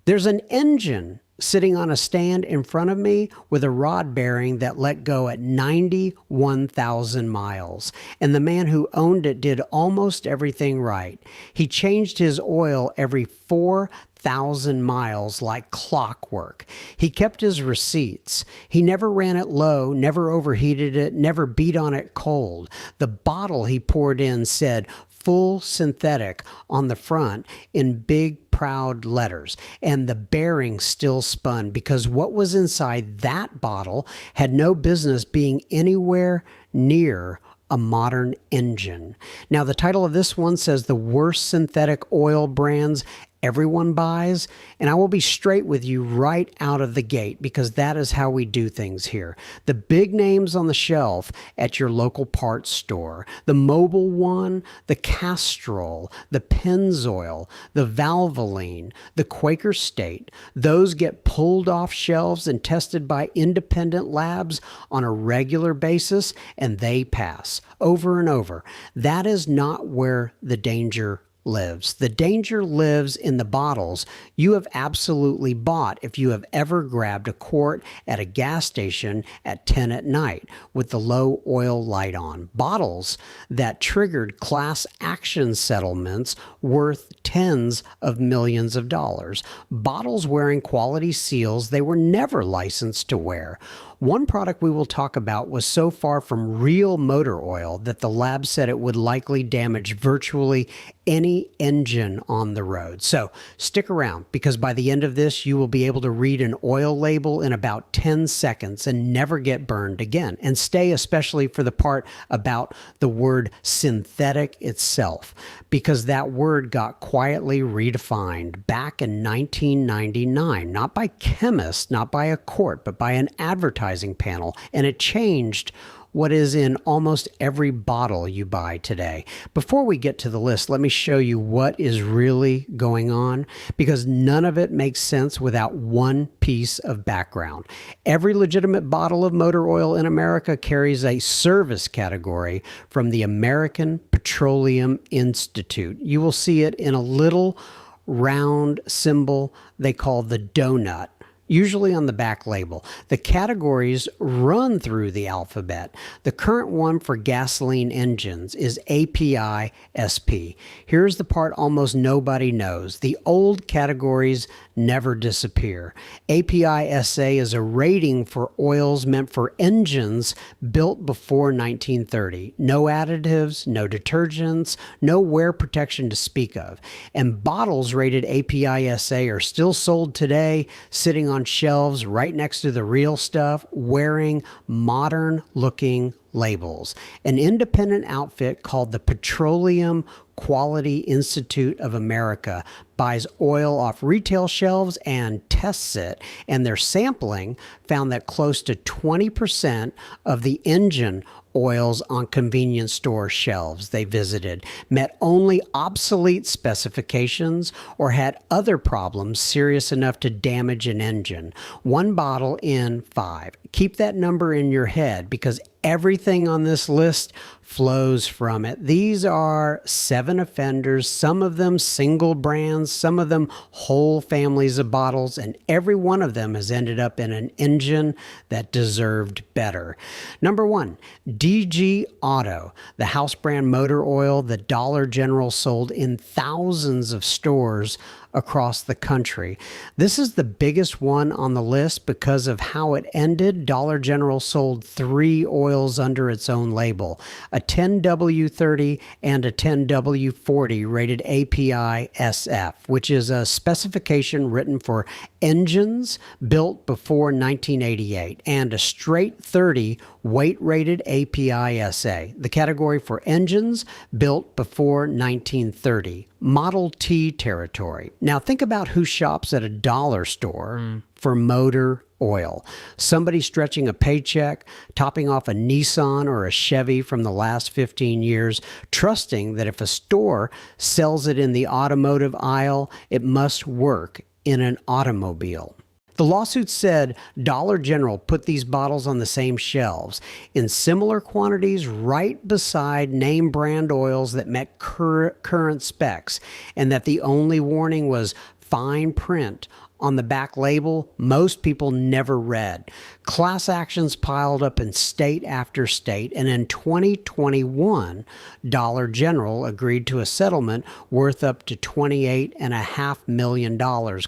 There's an engine sitting on a stand in front of me with a rod bearing that let go at 91,000 miles. And the man who owned it did almost everything right. He changed his oil every 4,000 miles like clockwork. He kept his receipts. He never ran it low, never overheated it, never beat on it cold. The bottle he poured in said full synthetic on the front in big proud letters, and the bearing still spun because what was inside that bottle had no business being anywhere near a modern engine. Now, the title of this one says the worst synthetic oil brands everyone buys, and I will be straight with you right out of the gate because that is how we do things here. The big names on the shelf at your local parts store, the Mobil One, the Castrol, the Pennzoil, the Valvoline, the Quaker State, those get pulled off shelves and tested by independent labs on a regular basis, and they pass over and over. That is not where the danger lives. The danger lives in the bottles you have absolutely bought if you have ever grabbed a quart at a gas station at 10 at night with the low oil light on. Bottles that triggered class action settlements worth tens of millions of dollars. Bottles wearing quality seals they were never licensed to wear. One product we will talk about was so far from real motor oil that the lab said it would likely damage virtually any engine on the road. So stick around because by the end of this, you will be able to read an oil label in about 10 seconds and never get burned again. And stay especially for the part about the word synthetic itself, because that word got quietly redefined back in 1999, not by chemists, not by a court, but by an advertising panel, and it changed what is in almost every bottle you buy today. Before we get to the list, let me show you what is really going on, because none of it makes sense without one piece of background. Every legitimate bottle of motor oil in America carries a service category from the American Petroleum Institute. You will see it in a little round symbol they call the donut, usually on the back label. The categories run through the alphabet. The current one for gasoline engines is API SP. Here's the part almost nobody knows. The old categories never disappear. API SA is a rating for oils meant for engines built before 1930. No additives, no detergents, no wear protection to speak of. And bottles rated API SA are still sold today, sitting on shelves right next to the real stuff, wearing modern looking labels. An independent outfit called the Petroleum Quality Institute of America buys oil off retail shelves and tests it, and their sampling found that close to 20% of the engine oils on convenience store shelves they visited met only obsolete specifications or had other problems serious enough to damage an engine. One bottle in 5. Keep that number in your head because everything on this list flows from it. These are 7 offenders, some of them single brands, some of them whole families of bottles, and every one of them has ended up in an engine that deserved better. Number 1, DG Auto, the house brand motor oil that Dollar General sold in thousands of stores across the country. This is the biggest one on the list because of how it ended. Dollar General sold 3 oils under its own label, a 10W30 and a 10W40 rated API SF, which is a specification written for engines built before 1988, and a straight 30 weight rated API SA, the category for engines built before 1930. Model T territory. Now think about who shops at a dollar store for motor oil. Somebody stretching a paycheck, topping off a Nissan or a Chevy from the last 15 years, trusting that if a store sells it in the automotive aisle, it must work in an automobile. The lawsuit said Dollar General put these bottles on the same shelves in similar quantities right beside name brand oils that met current specs, and that the only warning was fine print on the back label most people never read. Class actions piled up in state after state, and in 2021, Dollar General agreed to a settlement worth up to $28.5 million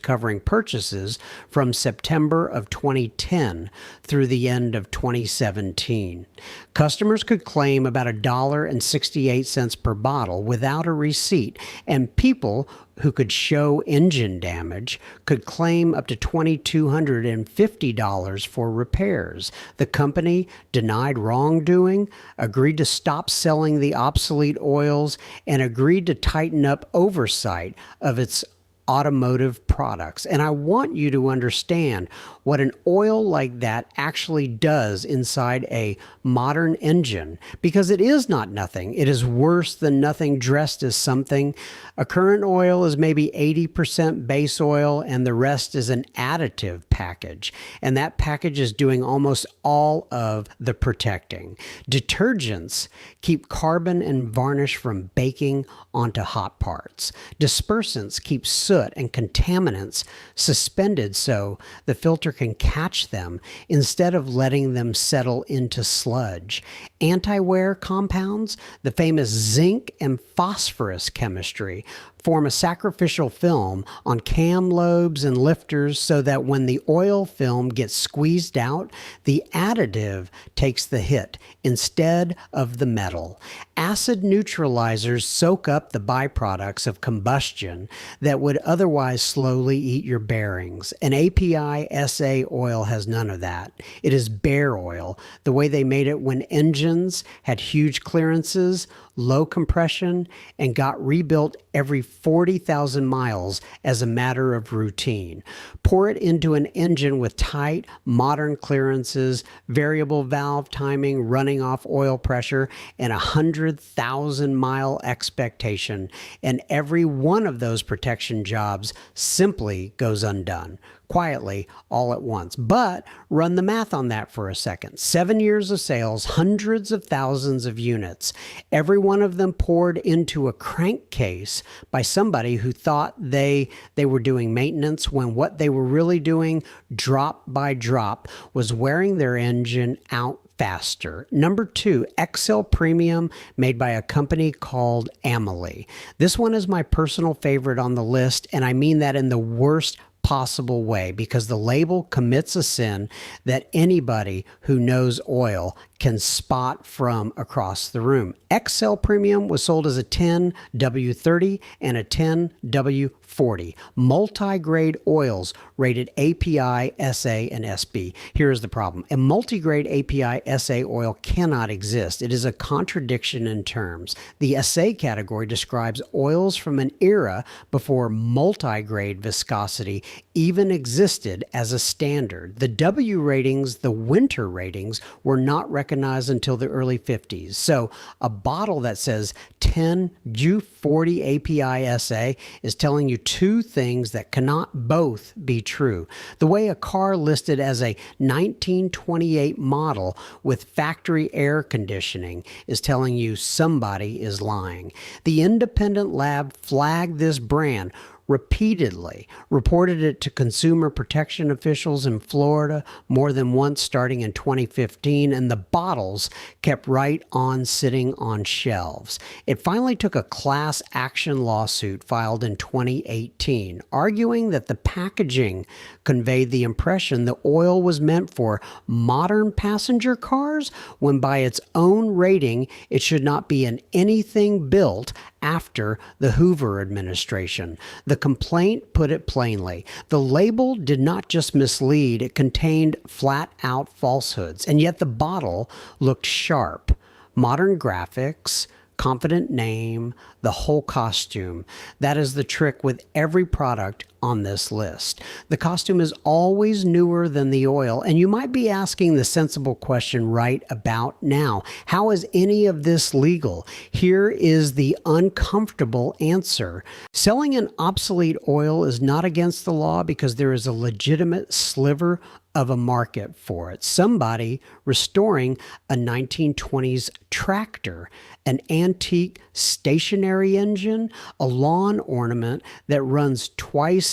covering purchases from September of 2010 through the end of 2017. Customers could claim about $1.68 per bottle without a receipt, and people who could show engine damage could claim up to $2,250 for repairs. The company denied wrongdoing, agreed to stop selling the obsolete oils, and agreed to tighten up oversight of its automotive products. And I want you to understand what an oil like that actually does inside a modern engine, because it is not nothing. It is worse than nothing dressed as something. A current oil is maybe 80% base oil, and the rest is an additive package. And that package is doing almost all of the protecting. Detergents keep carbon and varnish from baking onto hot parts. Dispersants keep soot and contaminants suspended so the filter can catch them instead of letting them settle into sludge. Anti-wear compounds, the famous zinc and phosphorus chemistry, form a sacrificial film on cam lobes and lifters so that when the oil film gets squeezed out, the additive takes the hit instead of the metal. Acid neutralizers soak up the byproducts of combustion that would otherwise slowly eat your bearings. An API SA oil has none of that. It is bare oil, the way they made it when engines had huge clearances, low compression, and got rebuilt every 40,000 miles as a matter of routine. Pour it into an engine with tight, modern clearances, variable valve timing, running off oil pressure, and 100,000 mile expectation, and every one of those protection jobs simply goes undone. Quietly, all at once. But run the math on that for a second. 7 years of sales, hundreds of thousands of units, every one of them poured into a crankcase by somebody who thought they were doing maintenance when what they were really doing, drop by drop, was wearing their engine out faster. Number 2, XL Premium, made by a company called Amalie. This one is my personal favorite on the list, and I mean that in the worst possible way, because the label commits a sin that anybody who knows oil can spot from across the room. XL Premium was sold as a 10W30 and a 10W40. Multi-grade oils rated API, SA, and SB. Here's the problem. A multi-grade API, SA oil cannot exist. It is a contradiction in terms. The SA category describes oils from an era before multi-grade viscosity even existed as a standard. The W ratings, the winter ratings, were not recognized until the early 50s. So a bottle that says 10U40 API SA is telling you two things that cannot both be true. The way a car listed as a 1928 model with factory air conditioning is telling you somebody is lying. The independent lab flagged this brand repeatedly, reported it to consumer protection officials in Florida more than once starting in 2015, and the bottles kept right on sitting on shelves. It finally took a class action lawsuit filed in 2018, arguing that the packaging conveyed the impression the oil was meant for modern passenger cars, when by its own rating, it should not be in anything built after the Hoover administration. The complaint put it plainly. The label did not just mislead, it contained flat-out falsehoods, and yet the bottle looked sharp. Modern graphics, confident name, the whole costume. That is the trick with every product on this list. The costume is always newer than the oil, and you might be asking the sensible question right about now. How is any of this legal? Here is the uncomfortable answer. Selling an obsolete oil is not against the law because there is a legitimate sliver of a market for it. Somebody restoring a 1920s tractor, an antique stationary engine, a lawn ornament that runs twice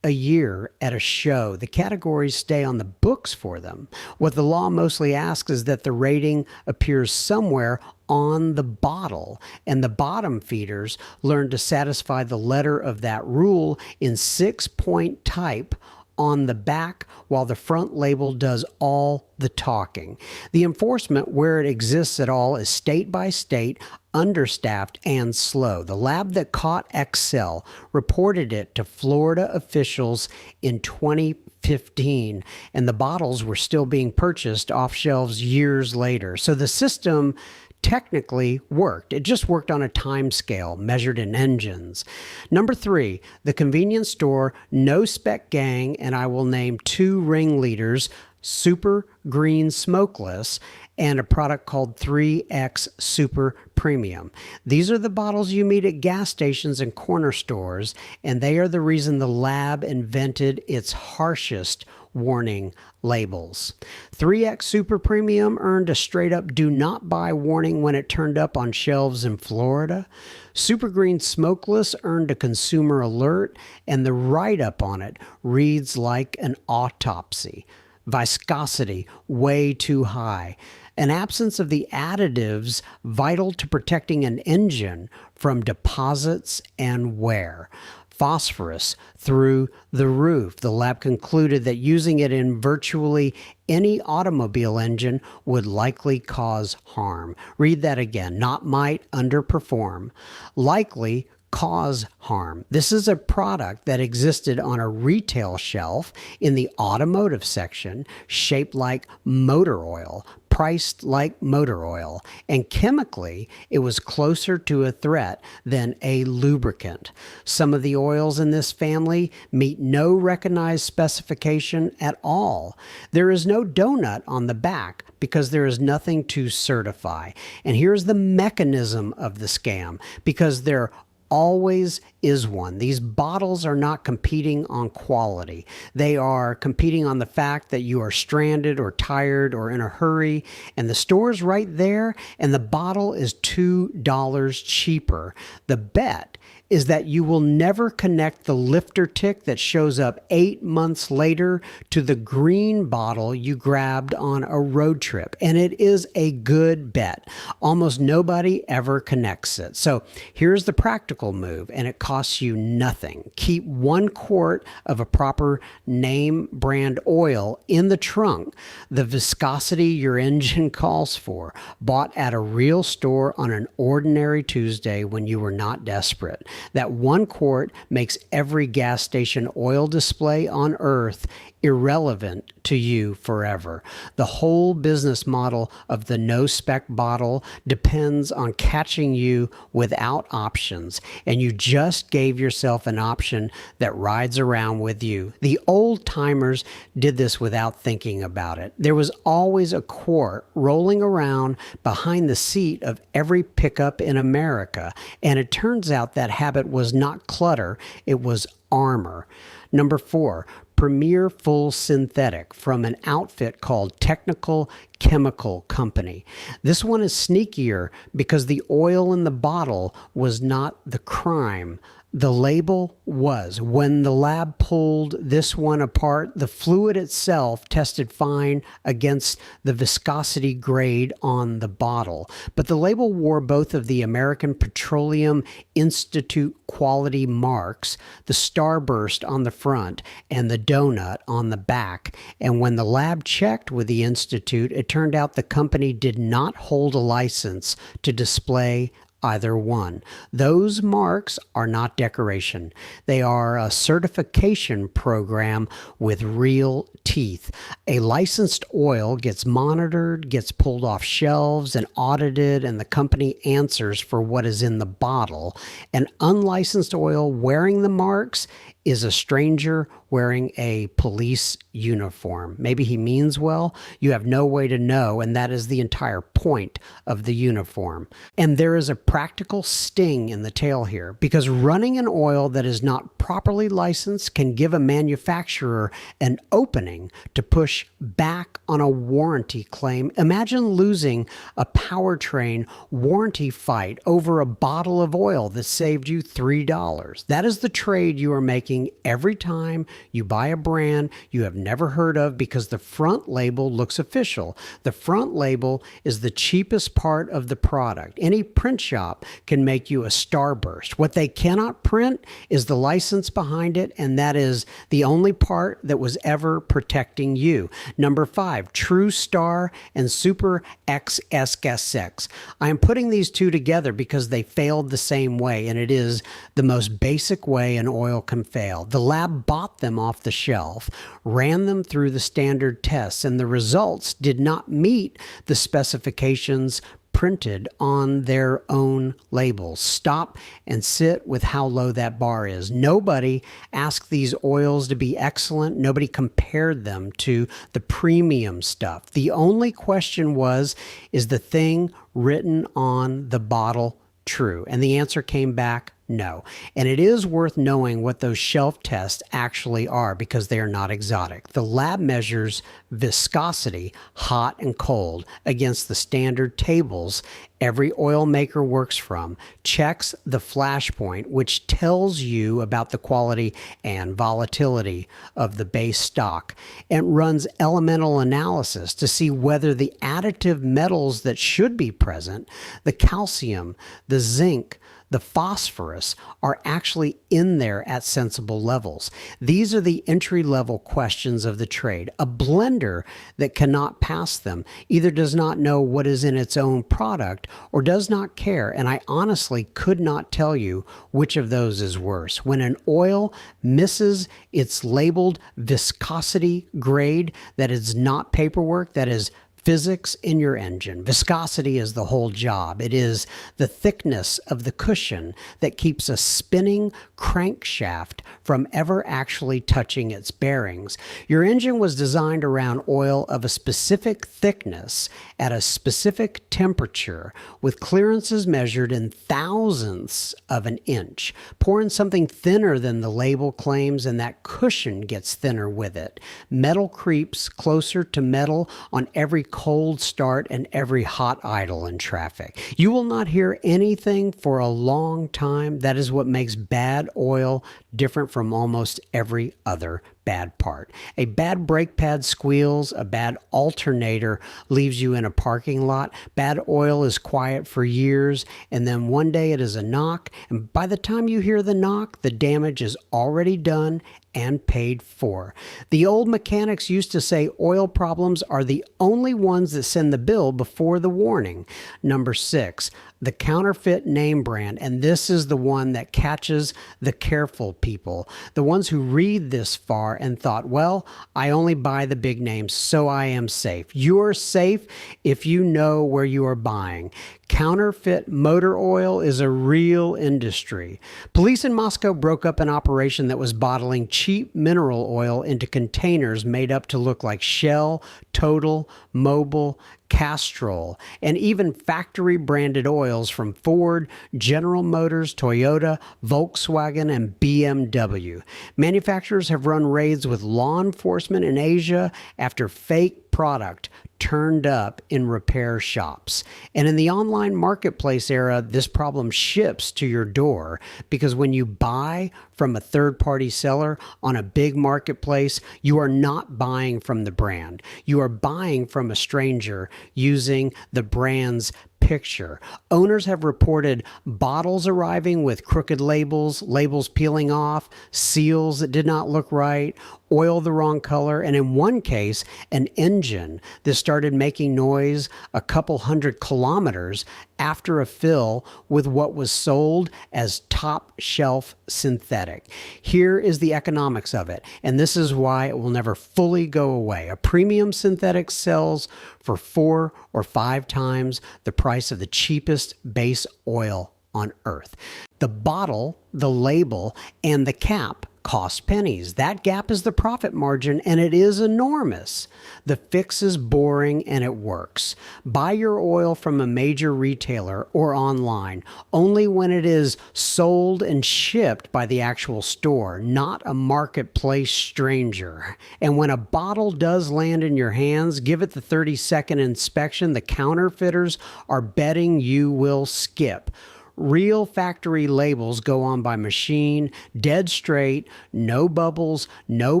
a year at a show. The categories stay on the books for them. What the law mostly asks is that the rating appears somewhere on the bottle, and the bottom feeders learn to satisfy the letter of that rule in 6-point type on the back, while the front label does all the talking. The enforcement, where it exists at all, is state by state, understaffed, and slow. The lab that caught Excel reported it to Florida officials in 2015, and the bottles were still being purchased off shelves years later. So the system technically worked. It just worked on a time scale measured in engines. Number 3, the convenience store no spec gang, and I will name 2 ringleaders, Super Green Smokeless and a product called 3X Super Premium. These are the bottles you meet at gas stations and corner stores, and they are the reason the lab invented its harshest warning labels. 3X Super Premium earned a straight-up do not buy warning when it turned up on shelves in Florida. Super Green Smokeless earned a consumer alert, and the write-up on it reads like an autopsy. Viscosity way too high. An absence of the additives vital to protecting an engine from deposits and wear. Phosphorus through the roof. The lab concluded that using it in virtually any automobile engine would likely cause harm. Read that again. Not might, underperform. Likely cause harm. This is a product that existed on a retail shelf in the automotive section, shaped like motor oil, priced like motor oil, and chemically it was closer to a threat than a lubricant. Some of the oils in this family meet no recognized specification at all. There is no donut on the back because there is nothing to certify. And here's the mechanism of the scam, because there always is one. These bottles are not competing on quality. They are competing on the fact that you are stranded or tired or in a hurry, and the store's right there, and the bottle is $2 cheaper. The bet is that you will never connect the lifter tick that shows up 8 months later to the green bottle you grabbed on a road trip. And it is a good bet. Almost nobody ever connects it. So here's the practical move, and it costs you nothing. Keep 1 quart of a proper name brand oil in the trunk, the viscosity your engine calls for, bought at a real store on an ordinary Tuesday when you were not desperate. That 1 quart makes every gas station oil display on earth irrelevant to you forever. The whole business model of the no-spec bottle depends on catching you without options, and you just gave yourself an option that rides around with you. The old-timers did this without thinking about it. There was always a quart rolling around behind the seat of every pickup in America, and it turns out that habit was not clutter, it was armor. Number 4, Premier Full Synthetic from an outfit called Technical Chemical Company. This one is sneakier because the oil in the bottle was not the crime. The label was. When the lab pulled this one apart, the fluid itself tested fine against the viscosity grade on the bottle. But the label wore both of the American Petroleum Institute quality marks, the starburst on the front and the donut on the back. And when the lab checked with the Institute, it turned out the company did not hold a license to display either one. Those marks are not decoration. They are a certification program with real teeth. A licensed oil gets monitored, gets pulled off shelves and audited, and the company answers for what is in the bottle. An unlicensed oil wearing the marks is a stranger wearing a police uniform. Maybe he means well. You have no way to know, and that is the entire point of the uniform. And there is a practical sting in the tail here, because running an oil that is not properly licensed can give a manufacturer an opening to push back on a warranty claim. Imagine losing a powertrain warranty fight over a bottle of oil that saved you $3. That is the trade you are making panicking every time you buy a brand you have never heard of because the front label looks official. The front label is the cheapest part of the product. Any print shop can make you a starburst. What they cannot print is the license behind it, and that is the only part that was ever protecting you. Number 5, True Star and Super XSX. I am putting these two together because they failed the same way, and it is the most basic way an oil can fail. The lab bought them off the shelf, ran them through the standard tests, and the results did not meet the specifications printed on their own labels. Stop and sit with how low that bar is. Nobody asked these oils to be excellent. Nobody compared them to the premium stuff. The only question was, is the thing written on the bottle true? And the answer came back, no. And it is worth knowing what those shelf tests actually are because they are not exotic. The lab measures viscosity, hot and cold, against the standard tables every oil maker works from, checks the flash point, which tells you about the quality and volatility of the base stock, and runs elemental analysis to see whether the additive metals that should be present, the calcium, the zinc, the phosphorus, are actually in there at sensible levels. These are the entry-level questions of the trade. A blender that cannot pass them either does not know what is in its own product or does not care, and I honestly could not tell you which of those is worse. When an oil misses its labeled viscosity grade, that is not paperwork, that is physics in your engine. Viscosity is the whole job. It is the thickness of the cushion that keeps a spinning crankshaft from ever actually touching its bearings. Your engine was designed around oil of a specific thickness at a specific temperature with clearances measured in thousandths of an inch. Pour in something thinner than the label claims and that cushion gets thinner with it. Metal creeps closer to metal on every cold start and every hot idle in traffic. You will not hear anything for a long time. That is what makes bad oil different from almost every other bad part. A bad brake pad squeals, a bad alternator leaves you in a parking lot. Bad oil is quiet for years, and then one day it is a knock, and by the time you hear the knock, the damage is already done and paid for. The old mechanics used to say oil problems are the only ones that send the bill before the warning. Number 6, the counterfeit name brand, and this is the one that catches the careful people, the ones who read this far and thought, well, I only buy the big names, so I am safe. You're safe if you know where you are buying. Counterfeit motor oil is a real industry. Police in Moscow broke up an operation that was bottling cheap mineral oil into containers made up to look like Shell, Total, Mobil, Castrol, and even factory-branded oils from Ford, General Motors, Toyota, Volkswagen, and BMW. Manufacturers have run raids with law enforcement in Asia after fake product turned up in repair shops. And in the online marketplace era, this problem ships to your door because when you buy from a third-party seller on a big marketplace, you are not buying from the brand. You are buying from a stranger using the brand's picture. Owners have reported bottles arriving with crooked labels, labels peeling off, seals that did not look right, oil the wrong color, and in one case, an engine that started making noise a couple hundred kilometers after a fill with what was sold as top shelf synthetic. Here is the economics of it, and this is why it will never fully go away. A premium synthetic sells for 4 or 5 times the price of the cheapest base oil on earth. The bottle, the label, and the cap cost pennies. That gap is the profit margin, and it is enormous. The fix is boring, and it works. Buy your oil from a major retailer or online only when it is sold and shipped by the actual store, not a marketplace stranger. And when a bottle does land in your hands, give it the 30-second inspection the counterfeiters are betting you will skip. Real factory labels go on by machine, dead straight, no bubbles, no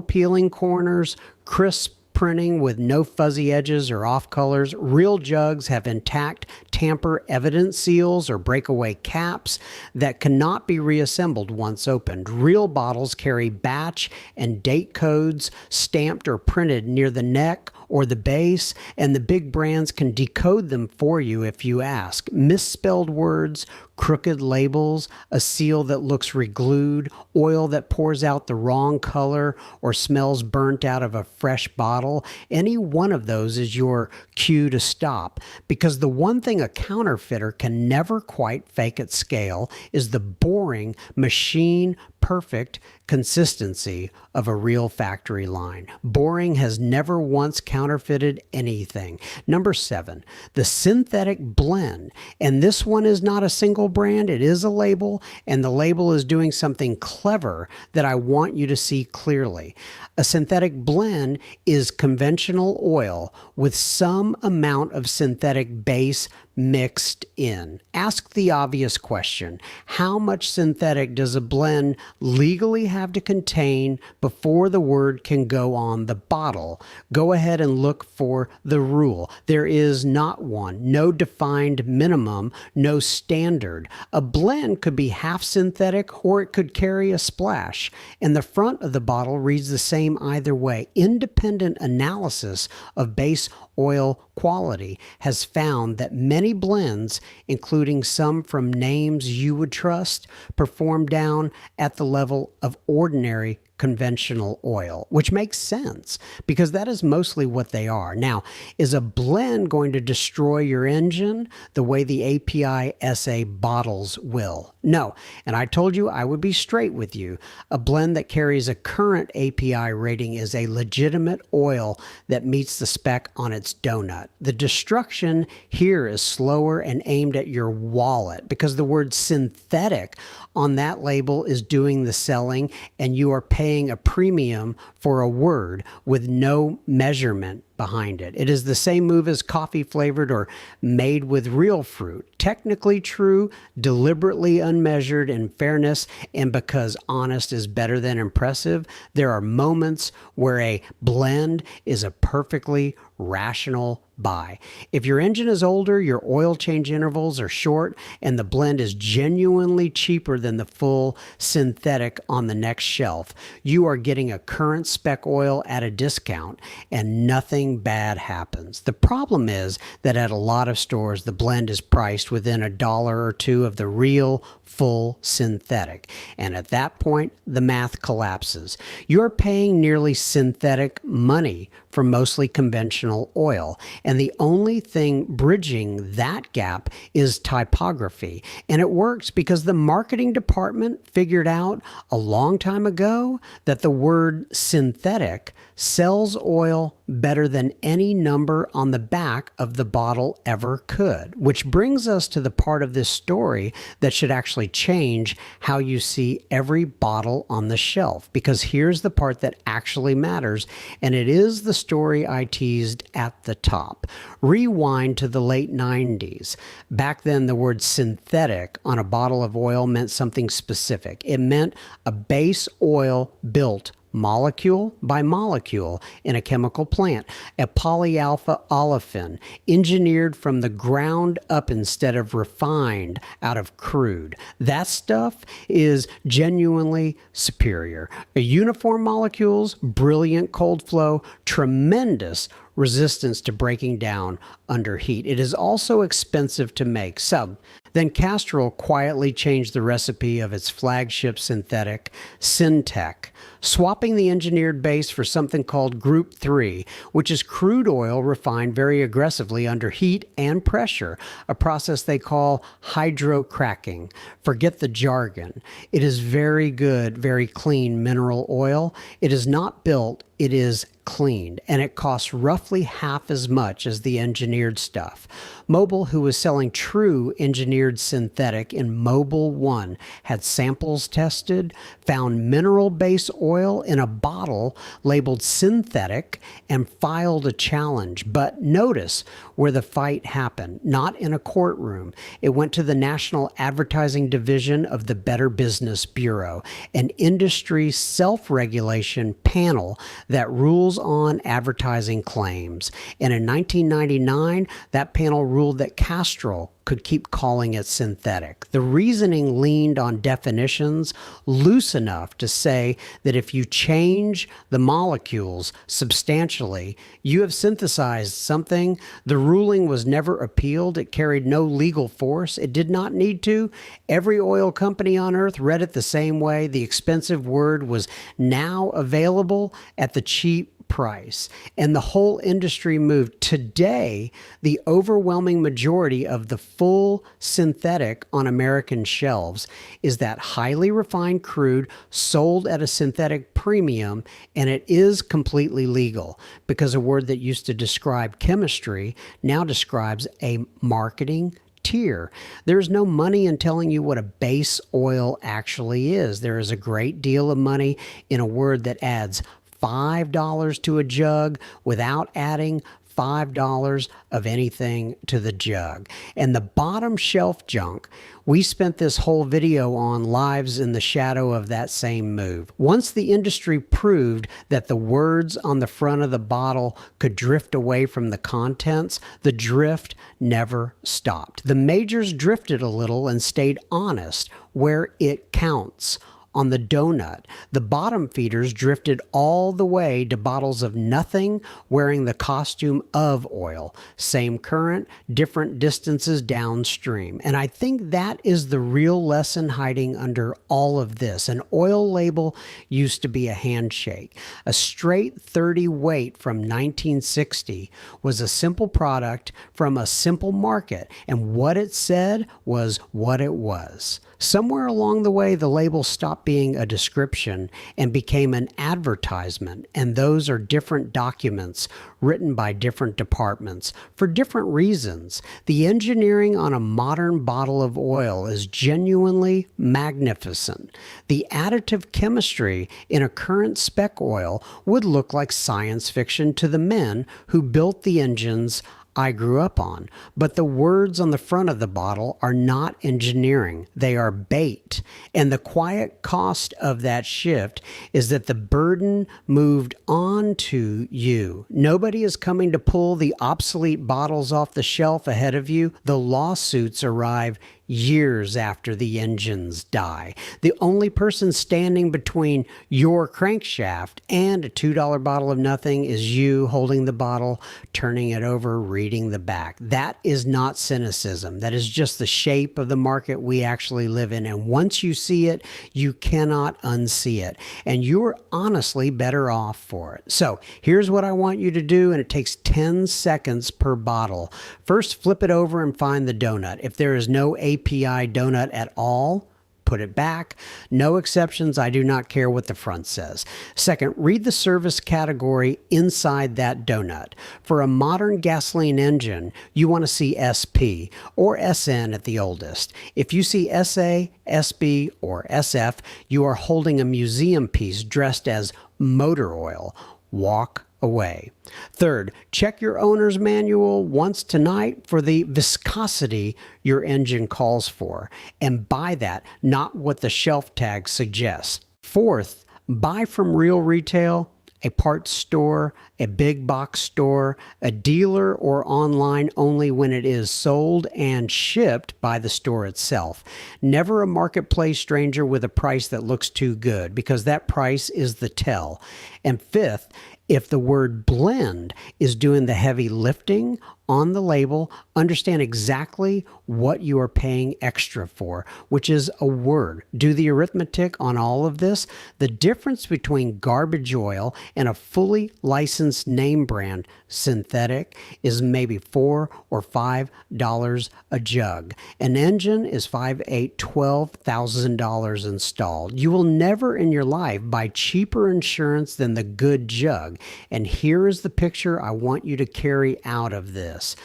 peeling corners, crisp printing with no fuzzy edges or off colors. Real jugs have intact tamper evidence seals or breakaway caps that cannot be reassembled once opened. Real bottles carry batch and date codes stamped or printed near the neck or the base, and the big brands can decode them for you if you ask. Misspelled words, crooked labels, a seal that looks reglued, oil that pours out the wrong color or smells burnt out of a fresh bottle. Any one of those is your cue to stop, because the one thing a counterfeiter can never quite fake at scale is the boring, machine perfect consistency of a real factory line. Boring has never once counterfeited anything. Number 7, the synthetic blend. And this one is not a single brand, it is a label, and the label is doing something clever that I want you to see clearly. A synthetic blend is conventional oil with some amount of synthetic base mixed in. Ask the obvious question: how much synthetic does a blend legally have to contain before the word can go on the bottle? Go ahead and look for the rule. There is not one, no defined minimum, no standard. A blend could be half synthetic or it could carry a splash, and the front of the bottle reads the same either way. Independent analysis of base oil quality has found that many blends, including some from names you would trust, perform down at the level of ordinary conventional oil, which makes sense because that is mostly what they are. Now, is a blend going to destroy your engine the way the API SA bottles will? No. And I told you I would be straight with you. A blend that carries a current API rating is a legitimate oil that meets the spec on its donut. The destruction here is slower and aimed at your wallet because the word synthetic on that label is doing the selling, and you are paying a premium for a word with no measurement behind it. It is the same move as coffee flavored or made with real fruit. Technically true, deliberately unmeasured in fairness, and because honest is better than impressive, there are moments where a blend is a perfectly rational buy. If your engine is older, your oil change intervals are short, and the blend is genuinely cheaper than the full synthetic on the next shelf, you are getting a current spec oil at a discount, and nothing bad happens. The problem is that at a lot of stores, the blend is priced within $1 or $2 of the real full synthetic. And at that point, the math collapses. You're paying nearly synthetic money for mostly conventional oil. And the only thing bridging that gap is typography. And it works because the marketing department figured out a long time ago that the word synthetic sells oil better than any number on the back of the bottle ever could. Which brings us to the part of this story that should actually change how you see every bottle on the shelf. Because here's the part that actually matters, and it is the story I teased at the top. Rewind to the late 90s. Back then, the word synthetic on a bottle of oil meant something specific. It meant a base oil built molecule by molecule in a chemical plant, a polyalpha olefin engineered from the ground up instead of refined out of crude. That stuff is genuinely superior. Uniform molecules, brilliant cold flow, tremendous resistance to breaking down under heat. It is also expensive to make. So, then Castrol quietly changed the recipe of its flagship synthetic, Syntec, swapping the engineered base for something called Group 3, which is crude oil refined very aggressively under heat and pressure, a process they call hydrocracking. Forget the jargon. It is very good, very clean mineral oil. It is not built, it is cleaned, and it costs roughly half as much as the engineered engineered stuff. Mobil, who was selling true engineered synthetic in Mobil 1, had samples tested, found mineral base oil in a bottle labeled synthetic, and filed a challenge. But notice where the fight happened, not in a courtroom. It went to the National Advertising Division of the Better Business Bureau, an industry self-regulation panel that rules on advertising claims. And in 1999, that panel ruled that Castrol could keep calling it synthetic. The reasoning leaned on definitions loose enough to say that if you change the molecules substantially, you have synthesized something. The ruling was never appealed. It carried no legal force. It did not need to. Every oil company on earth read it the same way. The expensive word was now available at the cheap price, and the whole industry moved. Today, the overwhelming majority of the full synthetic on American shelves is that highly refined crude sold at a synthetic premium, and it is completely legal because a word that used to describe chemistry now describes a marketing tier. There's no money in telling you what a base oil actually is. There is a great deal of money in a word that adds $5 to a jug without adding $5 of anything to the jug. And the bottom shelf junk, we spent this whole video on, lives in the shadow of that same move. Once the industry proved that the words on the front of the bottle could drift away from the contents, the drift never stopped. The majors drifted a little and stayed honest where it counts. On the donut, the bottom feeders drifted all the way to bottles of nothing wearing the costume of oil. Same current, different distances downstream. And I think that is the real lesson hiding under all of this. An oil label used to be a handshake. A straight 30 weight from 1960 was a simple product from a simple market, and what it said was what it was. Somewhere along the way, the label stopped being a description and became an advertisement, and those are different documents written by different departments for different reasons. The engineering on a modern bottle of oil is genuinely magnificent. The additive chemistry in a current spec oil would look like science fiction to the men who built the engines I grew up on. But the words on the front of the bottle are not engineering. They are bait. And the quiet cost of that shift is that the burden moved on to you. Nobody is coming to pull the obsolete bottles off the shelf ahead of you. The lawsuits arrive years after the engines die. The only person standing between your crankshaft and a $2 bottle of nothing is you holding the bottle, turning it over, reading the back. That is not cynicism. That is just the shape of the market we actually live in. And once you see it, you cannot unsee it. And you're honestly better off for it. So here's what I want you to do, and it takes 10 seconds per bottle. First, flip it over and find the donut. If there is no API donut at all, put it back. No exceptions. I do not care what the front says. Second, read the service category inside that donut. For a modern gasoline engine, you want to see SP or SN at the oldest. If you see SA, SB, or SF, you are holding a museum piece dressed as motor oil. Walk away. Third, check your owner's manual once tonight for the viscosity your engine calls for, and buy that, not what the shelf tag suggests. Fourth, buy from real retail, a parts store, a big box store, a dealer, or online only when it is sold and shipped by the store itself. Never a marketplace stranger with a price that looks too good, because that price is the tell. And fifth, if the word blend is doing the heavy lifting on the label, understand exactly what you are paying extra for, which is a word. Do the arithmetic on all of this. The difference between garbage oil and a fully licensed name brand synthetic is maybe $4 or $5 a jug. An engine is $5,800, $12,000 installed. You will never in your life buy cheaper insurance than the good jug. And here is the picture I want you to carry out of this.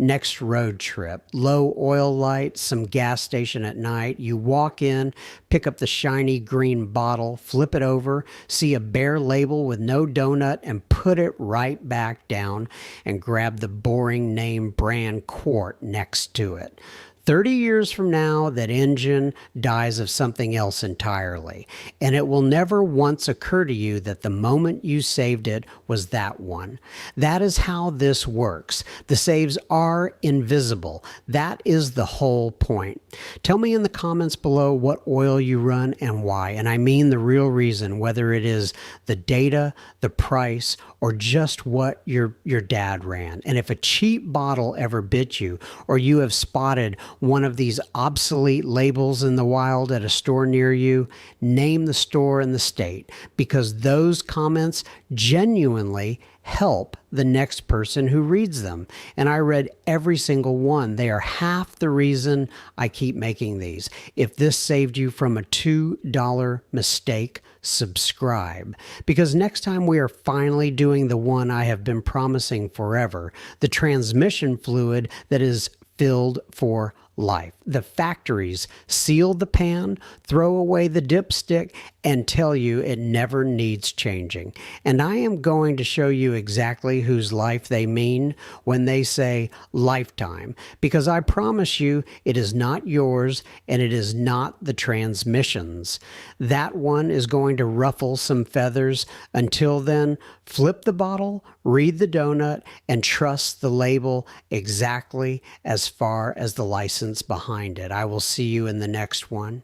Next road trip, low oil light, some gas station at night. You walk in, pick up the shiny green bottle, flip it over, see a bare label with no donut, and put it right back down and grab the boring name brand quart next to it. 30 years from now, that engine dies of something else entirely, and it will never once occur to you that the moment you saved it was that one. That is how this works. The saves are invisible. That is the whole point. Tell me in the comments below what oil you run and why, and I mean the real reason, whether it is the data, the price, or just what your dad ran. And if a cheap bottle ever bit you, or you have spotted one of these obsolete labels in the wild at a store near you, name the store and the state, because those comments genuinely help the next person who reads them. And I read every single one. They are half the reason I keep making these. If this saved you from a $2 mistake, subscribe. Because next time we are finally doing the one I have been promising forever, the transmission fluid that is filled for life. The factories seal the pan, throw away the dipstick, and tell you it never needs changing. And I am going to show you exactly whose life they mean when they say lifetime, because I promise you it is not yours and it is not the transmission's. That one is going to ruffle some feathers. Until then, flip the bottle, read the donut, and trust the label exactly as far as the license behind it. I will see you in the next one.